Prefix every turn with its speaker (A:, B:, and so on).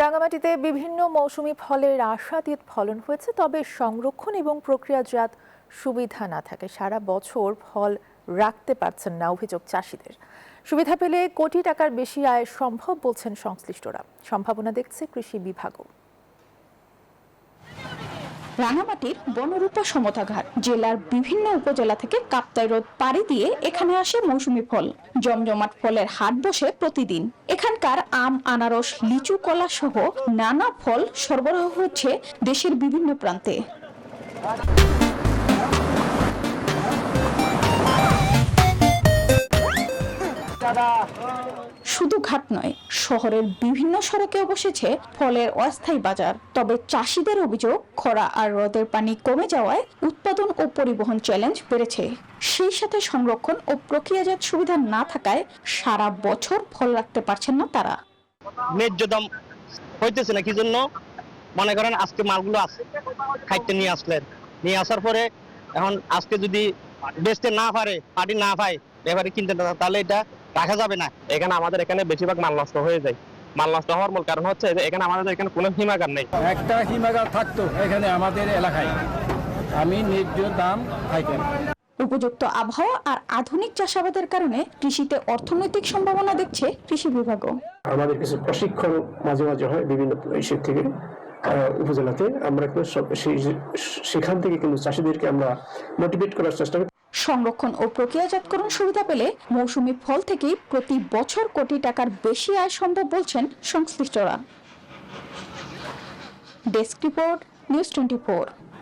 A: রাঙামাটিতে বিভিন্ন মৌসুমী ফলের আশাতীত ফলন হয়েছে, তবে সংরক্ষণ এবং প্রক্রিয়াজাত সুবিধা না থাকে সারা বছর ফল রাখতে পারছেন না অভিযোগ চাষিদের। সুবিধা পেলে কোটি টাকার বেশি আয় সম্ভব বলছেন সংশ্লিষ্টরা। সম্ভাবনা দেখছে কৃষি বিভাগও।
B: রাঙামাটির বনরূপা সমতাঘাট জেলার বিভিন্ন উপজেলা থেকে কাপ্তাই হ্রদ পাড়ি দিয়ে এখানে আসে মৌসুমী ফল। জমজমাট ফলের হাট বসে প্রতিদিন। এখানকার আম, আনারস, লিচু, কলা সহ নানা ফল সরবরাহ হচ্ছে দেশের বিভিন্ন প্রান্তে। শুধু ঘাট নয়, শহরের বিভিন্ন সড়কেও বসেছে ফলের অস্থায়ী বাজার। তবে চাষিদের অভিযোগ, খরা আর হ্রদের পানি কমে যাওয়ায় উৎপাদন ও পরিবহন চ্যালেঞ্জ বেড়েছে। সেই সাথে সংরক্ষণ ও প্রক্রিয়াজাত সুবিধা না থাকায় সারা বছর ফল রাখতে পারছেন না তারা।
C: ন্যায্য দাম হইতেছে না, কি জন্য? মনে করেন আজকে মালগুলো আছে, খাইতে নিয়ে আসলেন, নিয়ে আসার পরে এখন আজকে যদি বেচতে না পারে, পার্টি না পায়, ব্যাপারে কিনতে না, তাহলে এটা রাখা যাবে না। আমাদের এখানে বেশিরভাগ মাল নষ্ট হয়ে যায়। মাল নষ্ট হওয়ার মূল কারণ হচ্ছে যে আমাদের এখানে কোনো হিমাগার নেই।
D: একটা হিমাগার থাকতো এখানে আমাদের এলাকায়, আমি ন্যায্য দাম পাইতাম।
B: উপযুক্ত আবহাওয়া আর আধুনিক চাষাবাদের কারণে কৃষিতে অর্থনৈতিক সম্ভাবনা দেখছে কৃষি বিভাগও।
E: আমাদের কিছু প্রশিক্ষণ মাঝে মাঝে হয় বিভিন্ন ইস্যু থেকে উপজেলাতে। আমরা সেখান থেকে কিন্তু চাষিদেরকে আমরা মোটিভেট করার চেষ্টা করি।
B: সংরক্ষণ ও প্রক্রিয়াজাতকরণ সুবিধা পেলে মৌসুমী ফল থেকেই প্রতি বছর কোটি টাকার বেশি আয় সম্ভব বলছেন সংশ্লিষ্টরা। Desk report, news 24।